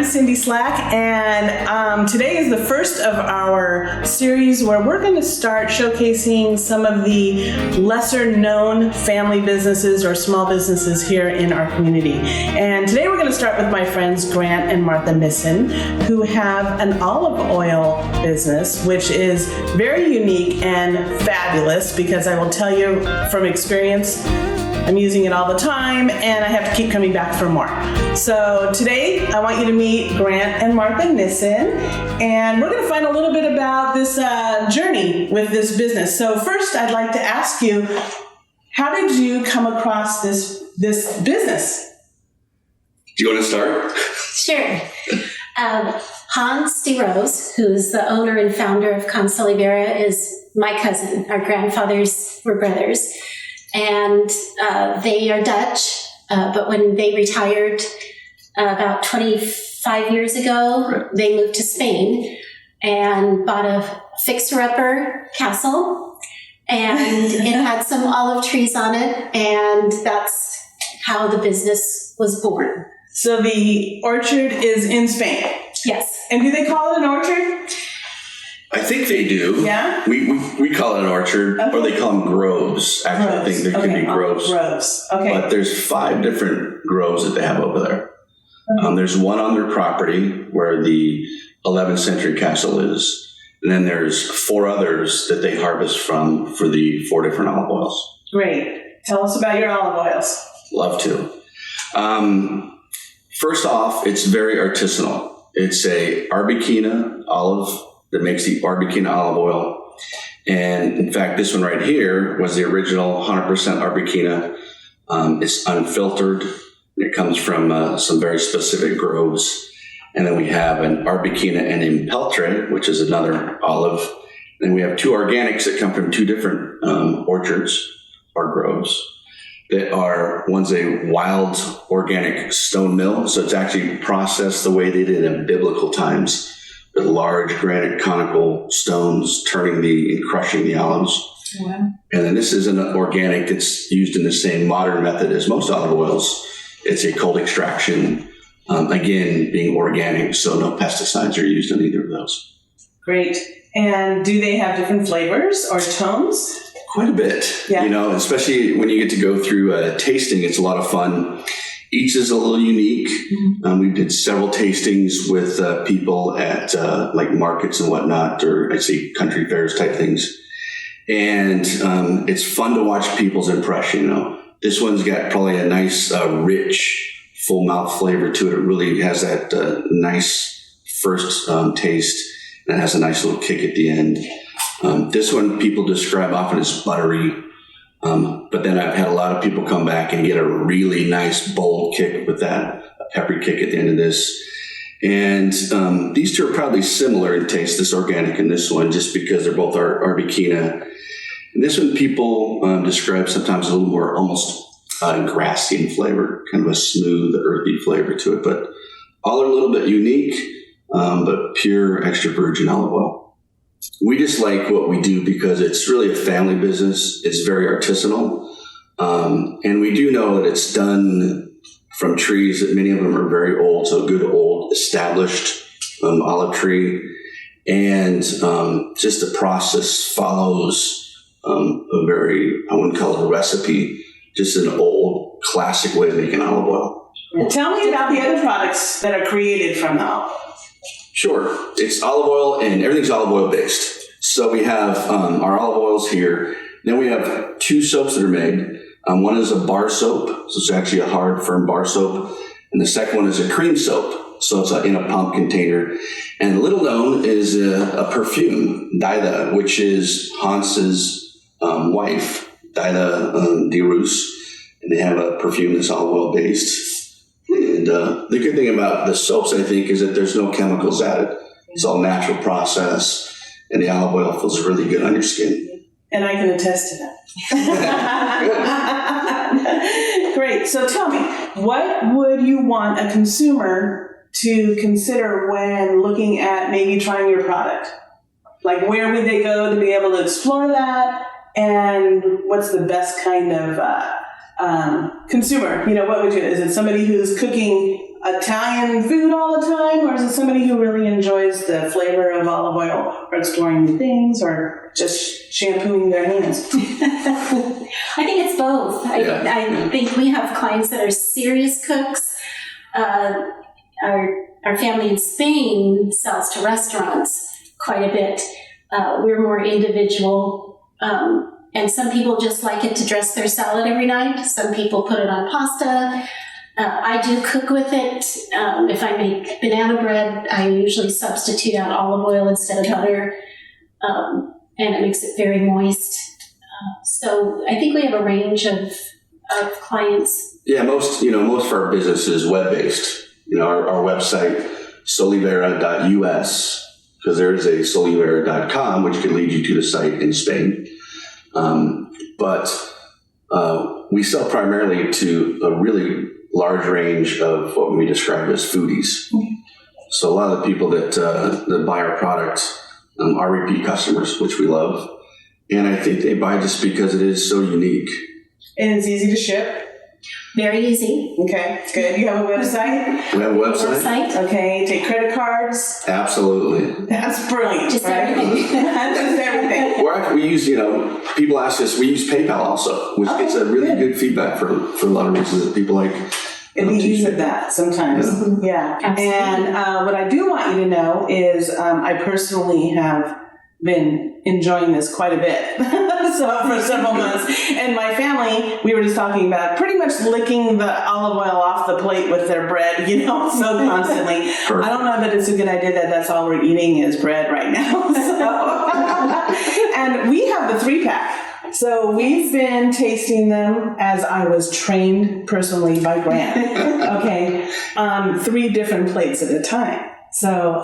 Cindy Slack, and today is the first of our series where we're going to start showcasing some of the lesser-known family businesses or small businesses here in our community. And today we're going to start with my friends Grant and Martha Nissen, who have an olive oil business, which is very unique and fabulous because I will tell you from experience, I'm using it all the time, and I have to keep coming back for more. So today, I want you to meet Grant and Martha Nissen, and we're going to find a little bit about this journey with this business. So first, I'd like to ask you, how did you come across this business? Do you want to start? Sure. Hans DeRose, who's the owner and founder of Solivera, is my cousin. Our grandfathers were brothers. And they are Dutch, but when they retired about 25 years ago, they moved to Spain and bought a fixer-upper castle, and it had some olive trees on it, and that's how the business was born. So the orchard is in Spain? Yes. And do they call it an orchard? I think they do. Yeah? We call it an orchard, Okay. or they call them groves. Actually, I think there can be groves. Groves. Okay. But there's 5 different groves that they have over there. Okay. There's one on their property where the 11th century castle is. And then there's 4 others that they harvest from for the 4 different olive oils. Great. Tell us about your olive oils. Love to. First off, it's very artisanal. It's a Arbequina olive that makes the Arbequina olive oil. And in fact, this one right here was the original 100% Arbequina. It's unfiltered. It comes from some very specific groves. And then we have an Arbequina and Impeltre, which is another olive. And we have 2 organics that come from 2 different orchards or groves. That are, one's a wild organic stone mill. So it's actually processed the way they did in biblical times, with large granite conical stones and crushing the olives. Wow. And then this is an organic that's used in the same modern method as most olive oils. It's a cold extraction, again, being organic, so no pesticides are used on either of those. Great. And do they have different flavors or tones? Quite a bit, yeah. Especially when you get to go through tasting, it's a lot of fun. Each is a little unique. Mm-hmm. We did several tastings with people at like markets and whatnot, or I'd say country fairs type things. And it's fun to watch people's impression. This one's got probably a nice, rich, full mouth flavor to it. It really has that nice first taste, and it has a nice little kick at the end. This one people describe often as buttery. But then I've had a lot of people come back and get a really nice bold kick with that, a peppery kick at the end of this. And these 2 are probably similar in taste, this organic and this one, just because they're both Arbequina. And this one people describe sometimes a little more almost grassy in flavor, kind of a smooth, earthy flavor to it. But all are a little bit unique, but pure extra virgin olive oil. We just like what we do because it's really a family business. It's very artisanal. And we do know that it's done from trees that many of them are very old. So a good old established olive tree. And just the process follows a very, I wouldn't call it a recipe, just an old classic way of making olive oil. Tell me about the other products that are created from the olive oil. Sure. It's olive oil, and everything's olive oil based. So we have our olive oils here. Then we have 2 soaps that are made. One is a bar soap. So it's actually a hard, firm bar soap. And the second one is a cream soap. So it's in a pump container. And little known is a perfume, Dida, which is Hans's wife, Dida DeRoos. And they have a perfume that's olive oil based. And the good thing about the soaps, I think, is that there's no chemicals added. It's all natural process, and the olive oil feels really good on your skin. And I can attest to that. Great. So tell me, what would you want a consumer to consider when looking at maybe trying your product? Like, where would they go to be able to explore that? And what's the best kind of consumer? What would you, is it somebody who's cooking Italian food all the time, or is it somebody who really enjoys the flavor of olive oil, or exploring new things, or just shampooing their hands? I think it's both. I think we have clients that are serious cooks. Our family in Spain sells to restaurants quite a bit. We're more individual. And some people just like it to dress their salad every night. Some people put it on pasta. I do cook with it. If I make banana bread, I usually substitute out olive oil instead of butter. And it makes it very moist. So I think we have a range of clients. Yeah, most of our business is web-based. Our website, solivera.us, because there is a solivera.com, which can lead you to the site in Spain. But we sell primarily to a really large range of what we describe as foodies. So a lot of the people that buy our product are repeat customers, which we love. And I think they buy just because it is so unique. And it's easy to ship. Very easy. Okay, good. You have a website? We have a website. Okay, take credit cards? Absolutely. That's brilliant. Just right? everything. Just everything. We use, people ask us, we use PayPal also, which gets a really good feedback for a lot of reasons that people like. And we use that sometimes. Yeah. Absolutely. And what I do want you to know is I personally have been enjoying this quite a bit. So for several months. And my family, we were just talking about pretty much licking the olive oil off the plate with their bread, so constantly. Perfect. I don't know that it's a good idea that that's all we're eating is bread right now. So. And we have the 3-pack. So we've been tasting them as I was trained personally by Grant. Okay. 3 different plates at a time. So,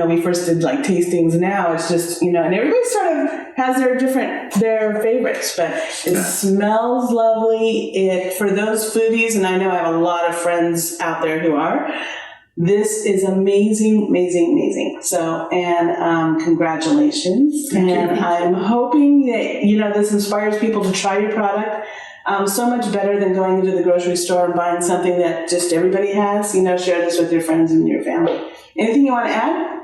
we first did like tastings. Now it's just, and everybody sort of has their favorites, but it smells lovely. For those foodies, and I know I have a lot of friends out there who are, this is amazing, amazing, amazing. So, and congratulations. Thank you. I'm hoping that, this inspires people to try your product. So much better than going into the grocery store and buying something that just everybody has. Share this with your friends and your family. Anything you want to add?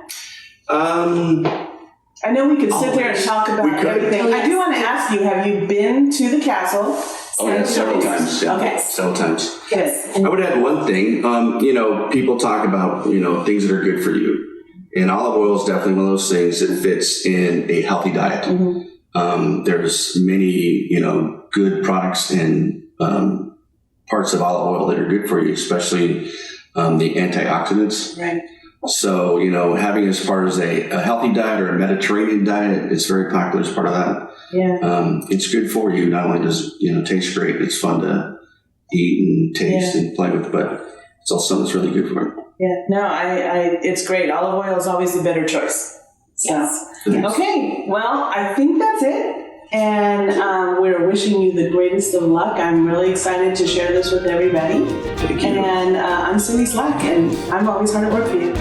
I know we could sit there and talk about everything. I do want to ask you, have you been to the castle? Oh, yeah, several times. Yeah. Okay. Several times. Yes. I would add one thing. People talk about, things that are good for you. And olive oil is definitely one of those things that fits in a healthy diet. Mm-hmm. There's many, good products and parts of olive oil that are good for you, especially the antioxidants. Right. So, having as part of a healthy diet or a Mediterranean diet, it's very popular as part of that. Yeah. It's good for you. Not only does it taste great, it's fun to eat and taste and play with, but it's also something that's really good for you. Yeah. No, it's great. Olive oil is always the better choice. So. Yes. Okay. Well, I think that's it. And we're wishing you the greatest of luck. I'm really excited to share this with everybody. Thank you. And I'm Cindy Slack, and I'm always hard at work for you.